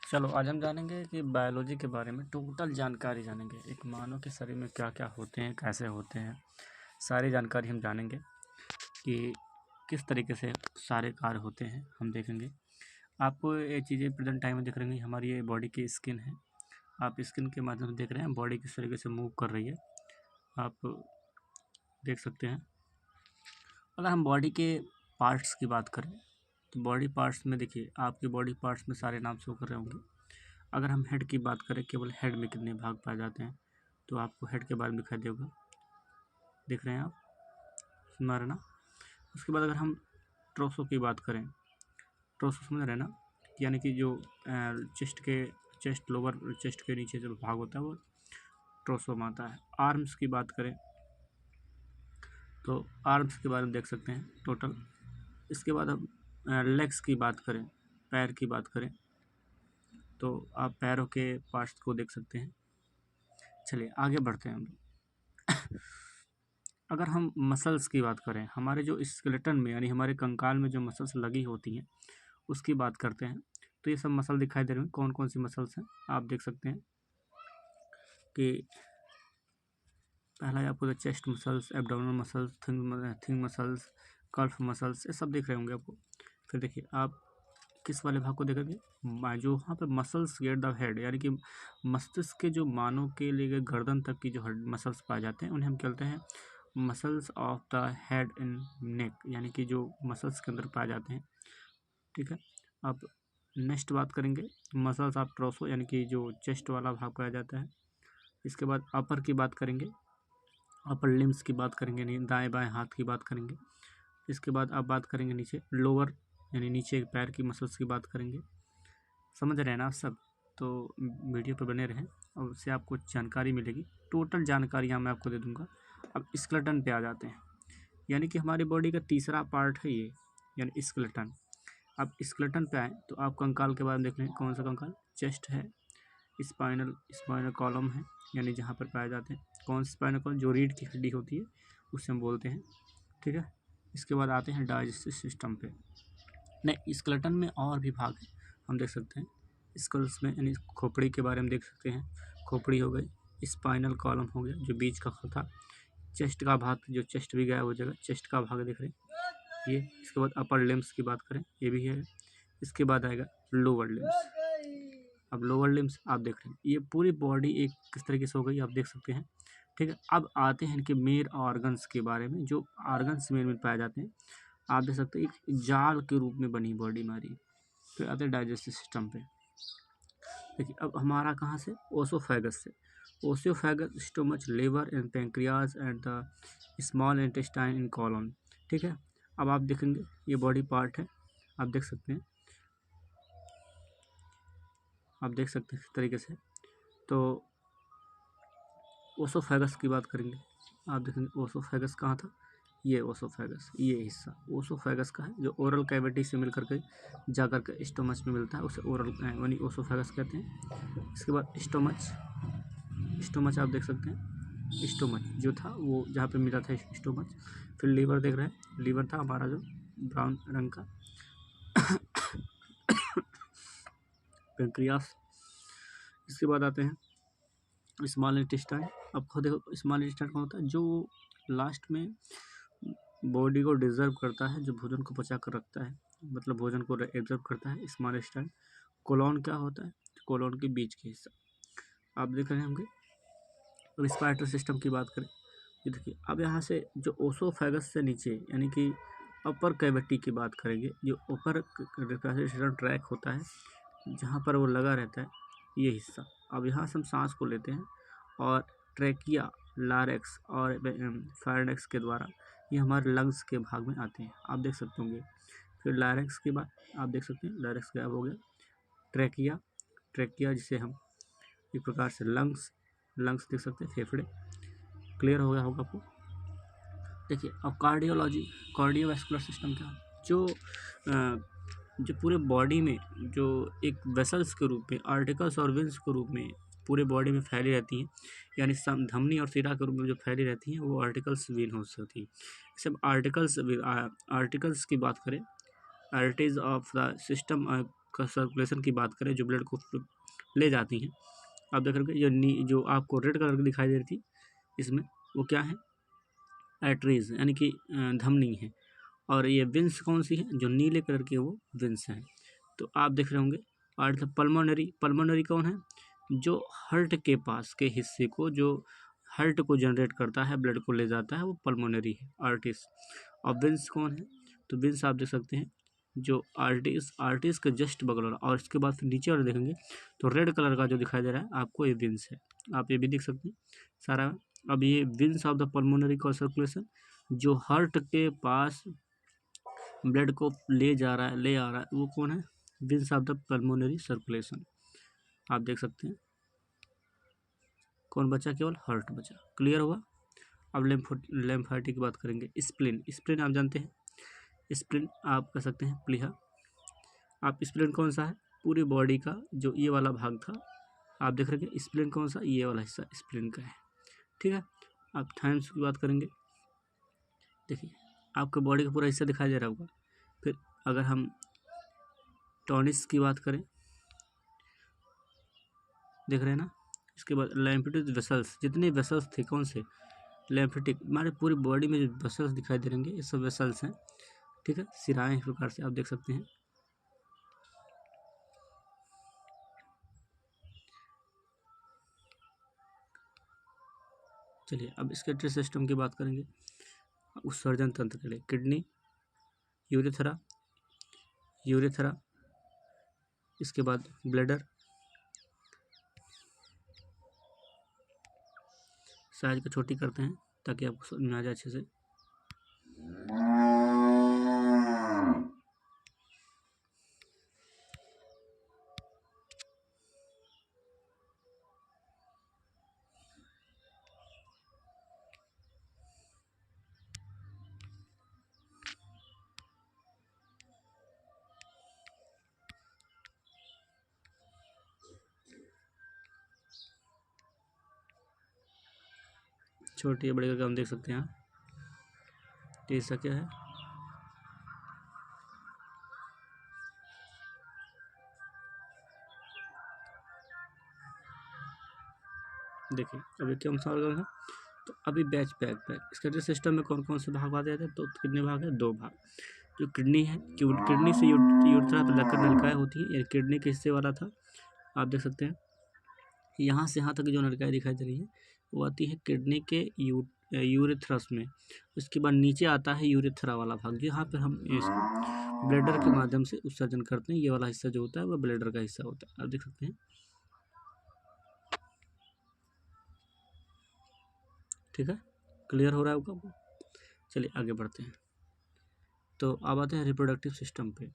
चलो आज हम जानेंगे कि बायोलॉजी के बारे में टोटल जानकारी जानेंगे। एक मानव के शरीर में क्या क्या होते हैं, कैसे होते हैं, सारी जानकारी हम जानेंगे कि किस तरीके से सारे कार्य होते हैं हम देखेंगे। आपको ये चीज़ें प्रेजेंट टाइम में दिख रही हैं। हमारी ये बॉडी की स्किन है, आप स्किन के माध्यम से देख रहे हैं बॉडी किस तरीके से मूव कर रही है, आप देख सकते हैं। अगर हम बॉडी के पार्ट्स की बात करें तो बॉडी पार्ट्स में देखिए आपके बॉडी पार्ट्स में सारे नाम शो कर रहे होंगे। अगर हम हेड की बात करें, केवल हेड में कितने भाग पाए जाते हैं, तो आपको हेड के बारे में दिखाई देगा, देख रहे हैं आप, सुना रहे ना। उसके बाद अगर हम ट्रोसो की बात करें, ट्रोसो समझ रहे ना, यानी कि जो लोअर चेस्ट के नीचे जो भाग होता है वो ट्रोसो में आता है। आर्म्स की बात करें तो आर्म्स के बारे में देख सकते हैं टोटल। इसके बाद अब लेग्स की बात करें, पैर की बात करें तो आप पैरों के पार्ट्स को देख सकते हैं। चलिए आगे बढ़ते हैं हम लोग। अगर हम मसल्स की बात करें, हमारे जो स्केलेटन में यानी हमारे कंकाल में जो मसल्स लगी होती हैं उसकी बात करते हैं, तो ये सब मसल दिखाई दे रहे हैं। कौन कौन सी मसल्स हैं आप देख सकते हैं कि पहला आपको चेस्ट मसल्स, एब्डोमिनल मसल्स, थिंग मसल्स, कल्फ मसल्स, ये सब दिख रहे होंगे आपको। फिर देखिए आप किस वाले भाग को देखेंगे, जो वहाँ पे मसल्स गेट द हेड, यानी कि मस्तिष्क के जो मानव के लिए गर्दन तक की जो मसल्स पाए जाते हैं उन्हें हम कहते हैं muscles of the head in neck, यानी कि जो मसल्स के अंदर पाए जाते हैं। ठीक है, अब नेक्स्ट बात करेंगे मसल्स ऑफ ट्रोसो, यानी कि जो चेस्ट वाला भाग पाया जाता है। इसके बाद अपर की बात करेंगे, अपर लिम्स की बात करेंगे, नहीं दाएं बाएं हाथ की बात करेंगे। इसके बाद आप बात करेंगे नीचे लोअर यानी नीचे पैर की मसल्स की बात करेंगे। समझ रहे हैं ना आप सब, तो वीडियो पर बने रहें और उससे आपको जानकारी मिलेगी। टोटल जानकारी यहाँ मैं आपको दे दूँगा। अब स्केलेटन पे आ जाते हैं, यानी कि हमारी बॉडी का तीसरा पार्ट है ये, यानी स्केलेटन। अब स्केलेटन पे आए तो आप कंकाल के बारे में देख लें, कौन सा कंकाल, चेस्ट है, स्पाइनल कॉलम है, यानी जहाँ पर पाए जाते हैं। कौन सा स्पाइनल कॉलम, जो रीढ़ की हड्डी होती है उससे हम बोलते हैं। ठीक है, इसके बाद आते हैं डाइजेस्टिव सिस्टम पे। नहीं, स्केलेटन में और भी भाग हैं, हम देख सकते हैं। स्कल्स में यानी खोपड़ी के बारे में देख सकते हैं, खोपड़ी हो गई, स्पाइनल कॉलम हो गया जो बीच का था, चेस्ट का भाग, जो चेस्ट भी गया हो जाएगा, चेस्ट का भाग देख रहे हैं ये। इसके बाद अपर लिम्स की बात करें, ये भी है। इसके बाद आएगा लोअर लिम्स। अब लोअर लिम्स आप देख रहे हैं, ये पूरी बॉडी एक किस तरीके से हो गई आप देख सकते हैं। ठीक है, अब आते हैं इनके मेन ऑर्गन्स के बारे में, जो ऑर्गन्स मेन में पाए जाते हैं। आप देख सकते हैं एक जाल के रूप में बनी बॉडी हमारी। फिर आते हैं डाइजेस्टिव सिस्टम पे। देखिए अब हमारा कहाँ से, ओसोफेगस से। Oesophagus, stomach, liver and pancreas and the small intestine in colon. ठीक है, अब आप देखेंगे ये बॉडी पार्ट है, आप देख सकते हैं, आप देख सकते हैं इस तरीके से। तो ओसोफेगस की बात करेंगे, आप देखेंगे ओसोफेगस कहाँ था, ये ओसोफेगस, ये हिस्सा ओसोफेगस का है, जो ओरल कैविटी से मिलकर के जाकर के स्टोमच में मिलता है, उसे ओरल यानी ओसोफेगस कहते हैं। इसके बाद स्टोमच, स्टोमच आप देख सकते हैं, स्टोमच जो था वो जहाँ पे मिला था स्टोमच। फिर लीवर देख रहे हैं, लीवर था हमारा जो ब्राउन रंग का। पेंक्रियास। इसके बाद आते हैं स्मॉल इंटेस्टाइन। अब खुद देखो स्मॉल इंटेस्टाइन कौन होता है, जो लास्ट में बॉडी को डिजर्व करता है, जो भोजन को पचा कर रखता है, मतलब भोजन को एब्जॉर्ब करता है, स्मॉल इंटेस्टाइन। कोलोन क्या होता है, कोलोन के बीच के हिस्सा आप देख रहे होंगे। रिस्पायरेटरी सिस्टम की बात करें, ये देखिए अब यहाँ से जो ओसोफेगस से नीचे यानी कि अपर कैविटी की बात करेंगे, जो ऊपर रिस्पायरेटरी ट्रैक होता है जहाँ पर वो लगा रहता है, ये हिस्सा। अब यहाँ से हम सांस को लेते हैं और ट्रैकिया, लारेक्स और फायरनेक्स के द्वारा ये हमारे लंग्स के भाग में आते हैं, आप देख सकते होंगे। फिर लारेक्स की बात आप देख सकते हैं, लारेक्स गायब हो गया। ट्रैकिया, ट्रैकिया जिसे हम एक प्रकार से लंग्स देख सकते हैं, फेफड़े। क्लियर हो गया होगा आपको। देखिए अब कार्डियोलॉजी, कार्डियोवैस्कुलर सिस्टम क्या है, जो पूरे बॉडी में जो एक वेसल्स के रूप में, आर्टिकल्स और वेन्स के रूप में पूरे बॉडी में फैली रहती हैं, यानी धमनी और सिरा के रूप में जो फैली रहती हैं वो आर्टिकल्स वेन होती है। सब आर्टिकल्स की बात करें, आर्टरीज ऑफ द सिस्टम का सर्कुलेशन की बात करें, जो ब्लड को ले जाती हैं, आप देख रहे हो जो आपको रेड कलर की दिखाई दे रही थी, इसमें वो क्या है, आर्टरीज यानी कि धमनी है। और ये विंस कौन सी है, जो नीले कलर की वो विंस हैं। तो आप देख रहे होंगे। और पल्मोनरी, पल्मोनरी कौन है, जो हार्ट के पास के हिस्से को, जो हार्ट को जनरेट करता है, ब्लड को ले जाता है, वो पल्मोनरी है, आर्टिस। और विंस कौन है, तो विंस आप देख सकते हैं, जो आर्टिस के जस्ट बगल वाला। और इसके बाद फिर नीचे वाला देखेंगे तो रेड कलर का जो दिखाई दे रहा है आपको, ये विंस है। आप ये भी देख सकते हैं सारा। अब ये विंस ऑफ द पल्मोनरी का सर्कुलेशन, जो हार्ट के पास ब्लड को ले जा रहा है, ले आ रहा है, वो कौन है, veins of the pulmonary circulation. आप देख सकते हैं कौन बचा, केवल हार्ट बचा। क्लियर हुआ। अब लेम्फेटिक की बात करेंगे। स्प्लीन, स्प्लीन आप जानते हैं, स्प्लीन आप कह सकते हैं प्लीहा। आप स्प्लीन कौन सा है, पूरी बॉडी का जो ये वाला भाग था, आप देख रहे हैं स्प्लीन कौन सा, ये वाला हिस्सा स्प्लीन का है। ठीक है। आप थाइम्स की बात करेंगे, देखिए आपके बॉडी का पूरा हिस्सा दिखाई दे रहा होगा। फिर अगर हम टॉनिस की बात करें, देख रहे हैं ना। इसके बाद लैम्फेटिक वेसल्स, जितने वेसल्स थे कौन से, लैम्फेटिक, हमारे पूरी बॉडी में जो वेसल्स दिखाई दे रहेंगे ये सब वेसल्स हैं। ठीक है, सिराएं इस प्रकार से आप देख सकते हैं। चलिए अब स्केटरी सिस्टम की बात करेंगे। उत्सर्जन तंत्र के लिए किडनी, यूरेथ्रा, यूरेथ्रा, इसके बाद ब्लैडर। साइज को छोटी करते हैं ताकि आपको समझ में आ जाए अच्छे से। छोटी या बड़ी करके हम देख सकते हैं। तीसरा क्या है, देखिए अभी क्या है। तो अभी बैच पैक स्केटरी सिस्टम में कौन कौन से भाग आते हैं, तो कितने भाग है, 2 भाग। जो किडनी है, किडनी से यूरेथ्रा पर लगकर नलिकाएं होती है, ये किडनी के हिस्से वाला था। आप देख सकते हैं यहाँ से यहाँ तक जो नलिकाएं दिखाई दे रही है वो आती है किडनी के यूरेथ्रस में। उसके बाद नीचे आता है यूरेथ्रा वाला भाग, जहाँ पर हम इसको ब्लैडर के माध्यम से उत्सर्जन करते हैं। ये वाला हिस्सा जो होता है वो ब्लैडर का हिस्सा होता है, आप देख सकते हैं। ठीक है, क्लियर हो रहा है आपको। चलिए आगे बढ़ते हैं। तो अब आते हैं रिप्रोडक्टिव सिस्टम पे।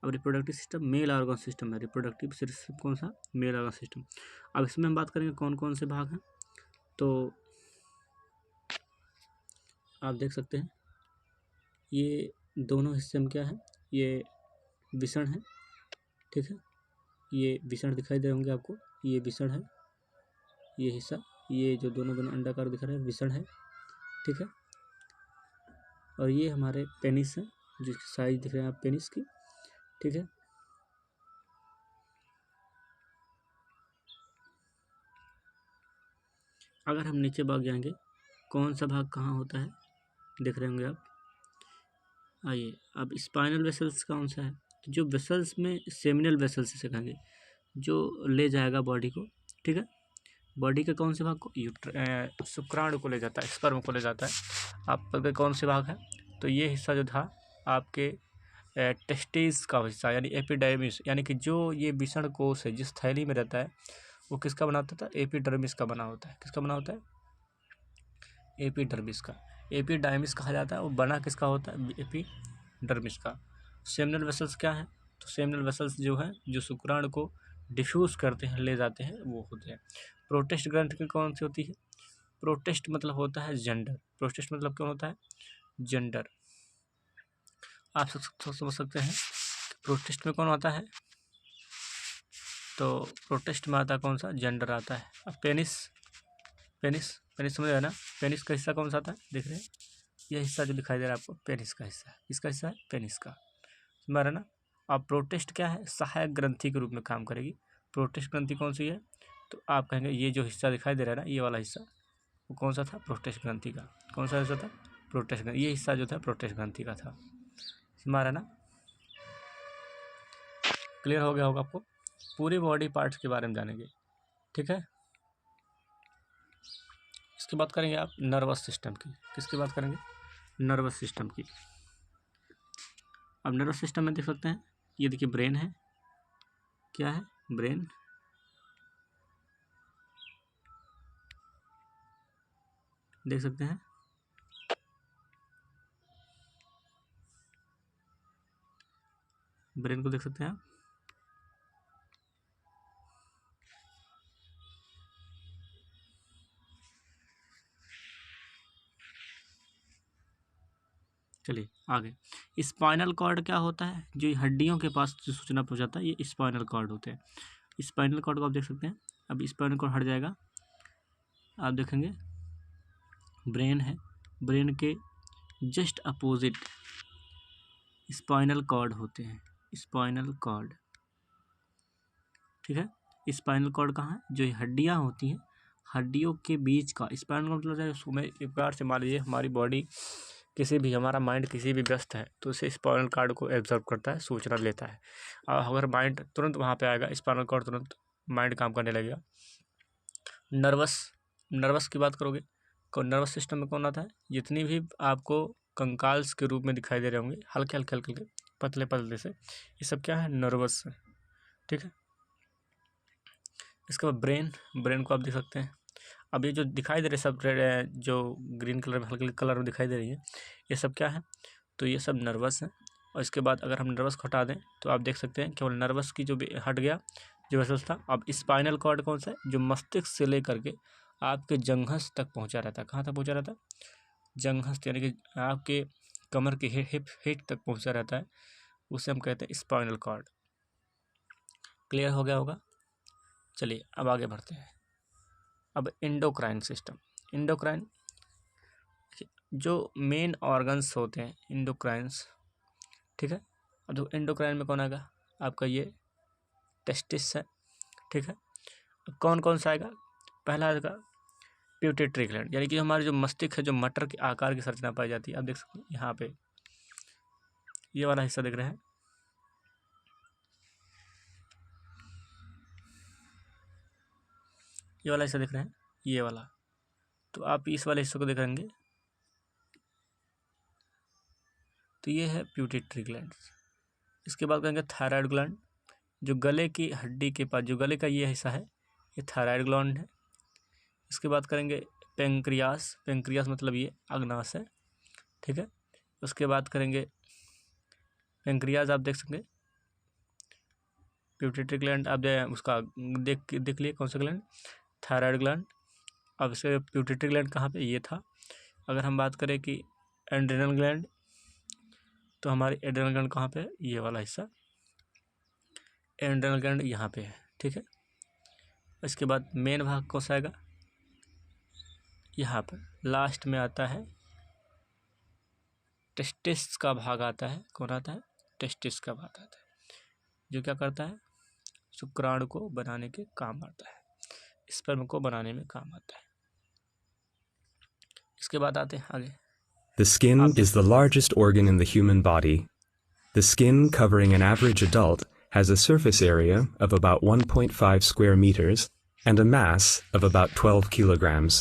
अब reproductive system male organ system है। रिप्रोडक्टिव सिस्टम कौन सा, मेल ऑर्गन सिस्टम। अब इसमें हम बात करेंगे कौन कौन से भाग हैं। तो आप देख सकते हैं ये दोनों हिस्से में क्या है, ये विषण है। ठीक है, ये विषण दिखाई दे होंगे आपको, ये विषण है, ये हिस्सा, ये जो दोनों अंडाकार दिख रहे हैं विषण है। ठीक है, और ये हमारे पेनिस है, जिसकी साइज दिख रहे हैं आप पेनिस की। ठीक है, अगर हम नीचे भाग जाएंगे, कौन सा भाग कहाँ होता है देख रहे होंगे आप। आइए अब स्पाइनल वेसल्स कौन सा है, तो जो वेसल्स में सेमिनल वेसल्स से कहेंगे, जो ले जाएगा बॉडी को। ठीक है, बॉडी के कौन से भाग को, शुक्राणु को ले जाता है, स्पर्म को ले जाता है। आपके कौन से भाग है, तो ये हिस्सा जो था आपके टेस्टिस का हिस्सा, यानी एपिडर्मिस, यानी कि जो ये विषण कोश है जिस थैली में रहता है वो किसका बना होता था, एपिडर्मिस का बना होता है। किसका बना होता है, एपिडर्मिस का। एपिडाइमिस कहा जाता है, वो बना किसका होता है, एपिडर्मिस का। सेमिनल वेसल्स क्या है, तो सेमिनल वेसल्स जो है जो शुक्राणु को डिफ्यूज करते हैं, ले जाते हैं, वो होते हैं। प्रोटेस्ट ग्रंथि की कौन सी होती है, प्रोटेस्ट मतलब होता है जेंडर। प्रोटेस्ट मतलब कौन होता है, जेंडर। आप समझ सकते हैं प्रोटेस्ट में कौन आता है, तो प्रोटेस्ट में आता है कौन सा, जेंडर आता है। अब पेनिस, पेनिस पेनिस समझ आया ना। पेनिस का हिस्सा कौन सा आता है, देख रहे हैं यह हिस्सा जो दिखाई दे रहा है आपको, पेनिस का हिस्सा है। किसका हिस्सा है, पेनिस का, समझ रहा है ना। अब प्रोटेस्ट क्या है, सहायक ग्रंथि के रूप में काम करेगी। प्रोटेस्ट ग्रंथि कौन सी है, तो आप कहेंगे ये जो हिस्सा दिखाई दे रहा है ना, ये वाला हिस्सा, वो कौन सा था, प्रोटेस्ट ग्रंथि का। कौन सा हिस्सा था, प्रोटेस्ट ग्रंथि। ये हिस्सा जो था प्रोटेस्ट ग्रंथि का था। समझ रहा है ना, क्लियर हो गया होगा आपको। पूरी बॉडी पार्ट्स के बारे में जानेंगे, ठीक है। इसके बात करेंगे आप नर्वस सिस्टम की। किसकी बात करेंगे, नर्वस सिस्टम की। अब नर्वस सिस्टम में देख सकते हैं, ये देखिए ब्रेन है, क्या है, ब्रेन। देख सकते हैं, ब्रेन को देख सकते हैं आप। चलिए आगे, स्पाइनल कॉर्ड क्या होता है, जो हड्डियों के पास जो सूचना पहुंचाता है, ये स्पाइनल कॉर्ड होते हैं। स्पाइनल कॉर्ड को आप देख सकते हैं। अब स्पाइनल कॉर्ड हट जाएगा, आप देखेंगे ब्रेन है, ब्रेन के जस्ट अपोजिट स्पाइनल कॉर्ड होते हैं, स्पाइनल कॉर्ड, ठीक है। स्पाइनल कॉर्ड कहाँ है, जो ये हड्डियाँ होती हैं, हड्डियों के बीच का स्पाइनल कॉर्ड, मतलब उसमें एक बार से मान लीजिए हमारी बॉडी किसी भी, हमारा माइंड किसी भी व्यस्त है तो उसे स्पाइनल कॉर्ड को एब्जॉर्ब करता है, सूचना लेता है। और अगर माइंड तुरंत वहाँ पे आएगा, स्पाइनल कॉर्ड तुरंत माइंड काम करने लगेगा। नर्वस की बात करोगे, नर्वस सिस्टम में कौन आता है, जितनी भी आपको कंकाल्स के रूप में दिखाई दे रहे होंगे, हल्के हल्के हल्के हल्के पतले पतले से, ये सब क्या है, नर्वस है, ठीक है। इसके बाद ब्रेन को आप देख सकते हैं। अब ये जो दिखाई दे रहे सब जो ग्रीन कलर में, हल्के कलर में दिखाई दे रही है, ये सब क्या है, तो ये सब नर्वस है। और इसके बाद अगर हम नर्वस को हटा दें तो आप देख सकते हैं केवल नर्वस की जो भी हट गया, जो वेसल्स था। अब स्पाइनल कॉर्ड कौन सा है, जो मस्तिष्क से लेकर के आपके जंघस तक पहुंचा रहता है। कहाँ तक पहुंचा रहता है, जंघस, यानी कि आपके कमर के हिप तक पहुंचा रहता है, उसे हम कहते हैं स्पाइनल कॉर्ड। क्लियर हो गया होगा। चलिए अब आगे बढ़ते हैं। अब एंडोक्राइन सिस्टम, एंडोक्राइन जो मेन ऑर्गन्स होते हैं एंडोक्राइन्स, ठीक है। अब जो एंडोक्राइन में कौन आएगा, आपका ये टेस्टिस है, ठीक है। अब कौन कौन सा आएगा, पहला आएगा पिट्यूटरी ग्लैंड, यानी कि हमारे जो मस्तिष्क है, जो मटर के आकार की संरचना पाई जाती है। आप देख सकते हैं यहाँ पे ये वाला हिस्सा देख रहे हैं, ये वाला हिस्सा देख रहे हैं, ये वाला, तो आप इस वाले हिस्से को देखेंगे तो ये है पिट्यूटरी ग्लैंड। इसके बाद कहेंगे थायराइड ग्लैंड, जो गले की हड्डी के पास, जो गले का ये हिस्सा है, ये थायराइड ग्लैंड है। इसके बाद करेंगे पेंक्रियास, पेंक्रियास मतलब ये अग्नाशय है, ठीक है। उसके बाद करेंगे पेंक्रियाज, आप देख सकते, पिट्यूटरी ग्लैंड आप उसका देख लिए कौन सा ग्लैंड, थायराइड ग्लैंड। अब इसके पिट्यूटरी ग्लैंड कहाँ पे, ये था। अगर हम बात करें कि एड्रेनल ग्लैंड, तो हमारी एड्रेनल ग्लैंड कहाँ पे है, ये वाला हिस्सा, एड्रेनल ग्लैंड यहाँ पे है, ठीक है। इसके बाद मेन भाग कौन सा आएगा, यहाँ पर लास्ट में आता है टेस्टिस का भाग आता है। कौन आता है, टेस्टिस का भाग आता है, जो क्या करता है, शुक्राणु को बनाने के काम आता है, स्पर्म को बनाने में काम आता है। इसके बाद आते हैं आगे। The skin is the largest organ in the human body. The skin covering an average adult has a surface area of about 1.5 square meters and a mass of about 12 kilograms,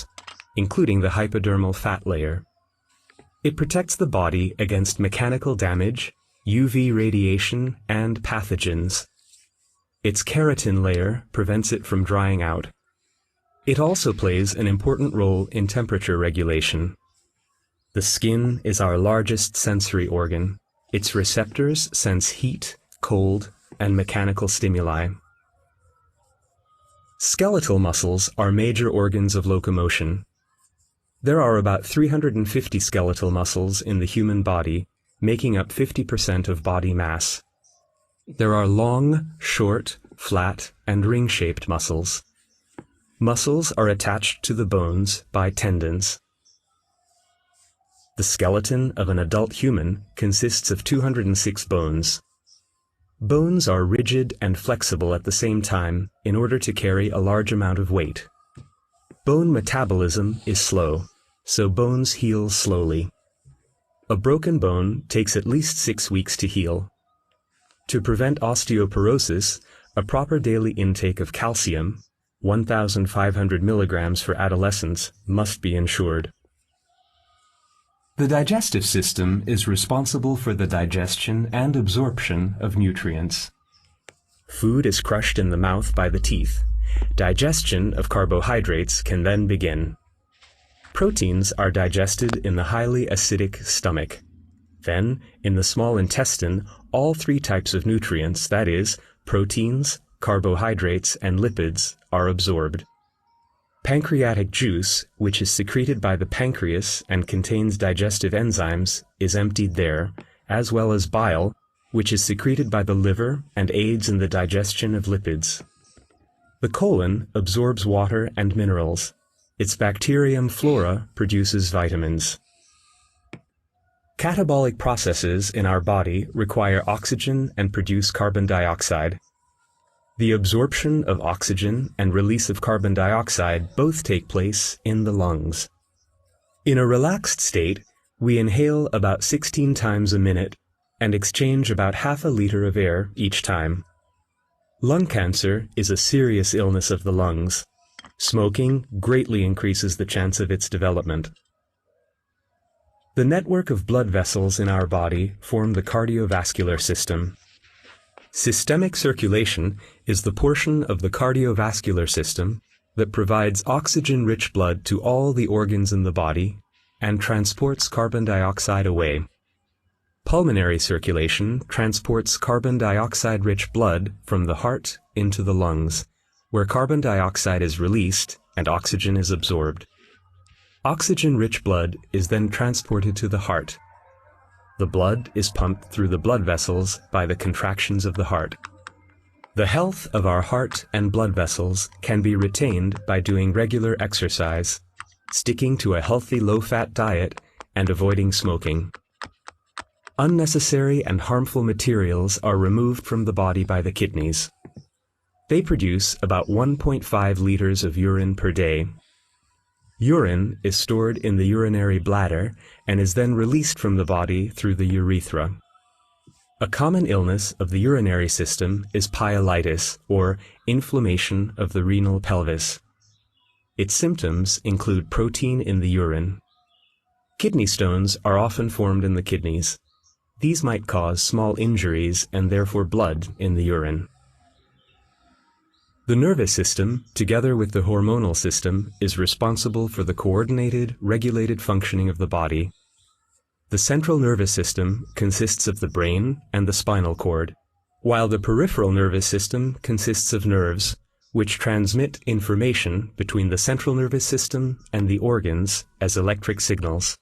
including the hypodermal fat layer. It protects the body against mechanical damage, UV radiation, and pathogens. Its keratin layer prevents it from drying out. It also plays an important role in temperature regulation. The skin is our largest sensory organ. Its receptors sense heat, cold, and mechanical stimuli. Skeletal muscles are major organs of locomotion. There are about 350 skeletal muscles in the human body, making up 50% of body mass. There are long, short, flat, and ring-shaped muscles. Muscles are attached to the bones by tendons. The skeleton of an adult human consists of 206 bones. Bones are rigid and flexible at the same time in order to carry a large amount of weight. Bone metabolism is slow, so bones heal slowly. A broken bone takes at least 6 weeks to heal. To prevent osteoporosis, a proper daily intake of calcium, 1,500 milligrams for adolescents, must be ensured. The digestive system is responsible for the digestion and absorption of nutrients. Food is crushed in the mouth by the teeth. Digestion of carbohydrates can then begin. Proteins are digested in the highly acidic stomach. Then, in the small intestine, all 3 types of nutrients, that is, proteins, carbohydrates, and lipids, are absorbed. Pancreatic juice, which is secreted by the pancreas and contains digestive enzymes, is emptied there, as well as bile, which is secreted by the liver and aids in the digestion of lipids. The colon absorbs water and minerals. Its bacterium flora produces vitamins. Catabolic processes in our body require oxygen and produce carbon dioxide. The absorption of oxygen and release of carbon dioxide both take place in the lungs. In a relaxed state, we inhale about 16 times a minute and exchange about half a liter of air each time. Lung cancer is a serious illness of the lungs. Smoking greatly increases the chance of its development. The network of blood vessels in our body form the cardiovascular system. Systemic circulation is the portion of the cardiovascular system that provides oxygen-rich blood to all the organs in the body and transports carbon dioxide away. Pulmonary circulation transports carbon dioxide-rich blood from the heart into the lungs, where carbon dioxide is released and oxygen is absorbed. Oxygen-rich blood is then transported to the heart. The blood is pumped through the blood vessels by the contractions of the heart. The health of our heart and blood vessels can be retained by doing regular exercise, sticking to a healthy low-fat diet, and avoiding smoking. Unnecessary and harmful materials are removed from the body by the kidneys. They produce about 1.5 liters of urine per day. Urine is stored in the urinary bladder and is then released from the body through the urethra. A common illness of the urinary system is pyelitis, or inflammation of the renal pelvis. Its symptoms include protein in the urine. Kidney stones are often formed in the kidneys. These might cause small injuries and therefore blood in the urine. The nervous system, together with the hormonal system, is responsible for the coordinated, regulated functioning of the body. The central nervous system consists of the brain and the spinal cord, while the peripheral nervous system consists of nerves, which transmit information between the central nervous system and the organs as electric signals.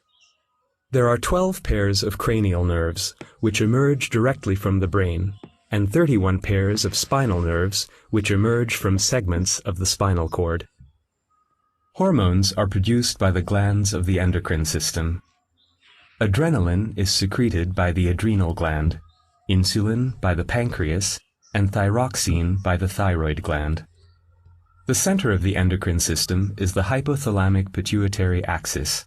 There are 12 pairs of cranial nerves, which emerge directly from the brain, and 31 pairs of spinal nerves, which emerge from segments of the spinal cord. Hormones are produced by the glands of the endocrine system. Adrenaline is secreted by the adrenal gland, insulin by the pancreas, and thyroxine by the thyroid gland. The center of the endocrine system is the hypothalamic pituitary axis.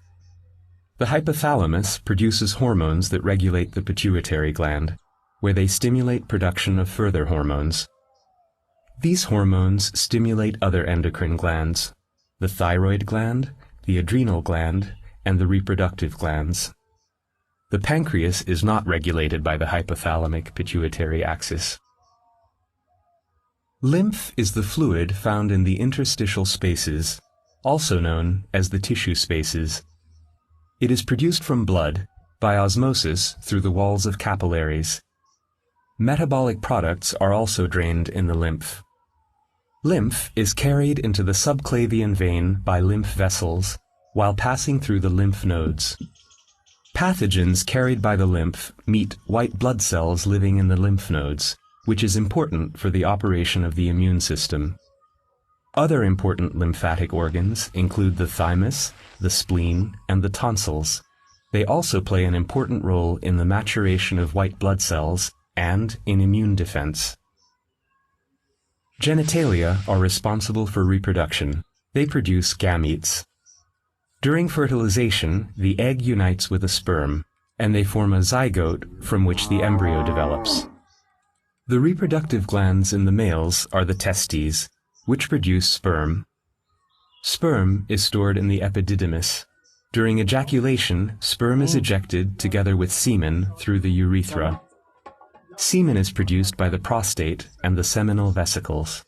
The hypothalamus produces hormones that regulate the pituitary gland, where they stimulate production of further hormones. These hormones stimulate other endocrine glands, the thyroid gland, the adrenal gland, and the reproductive glands. The pancreas is not regulated by the hypothalamic pituitary axis. Lymph is the fluid found in the interstitial spaces, also known as the tissue spaces. It is produced from blood, by osmosis through the walls of capillaries. Metabolic products are also drained in the lymph. Lymph is carried into the subclavian vein by lymph vessels, while passing through the lymph nodes. Pathogens carried by the lymph meet white blood cells living in the lymph nodes, which is important for the operation of the immune system. Other important lymphatic organs include the thymus, the spleen, and the tonsils. They also play an important role in the maturation of white blood cells and in immune defense. Genitalia are responsible for reproduction. They produce gametes. During fertilization, the egg unites with a sperm, and they form a zygote from which the embryo develops. The reproductive glands in the males are the testes, which produce sperm. Sperm is stored in the epididymis. During ejaculation, sperm is ejected together with semen through the urethra. Semen is produced by the prostate and the seminal vesicles.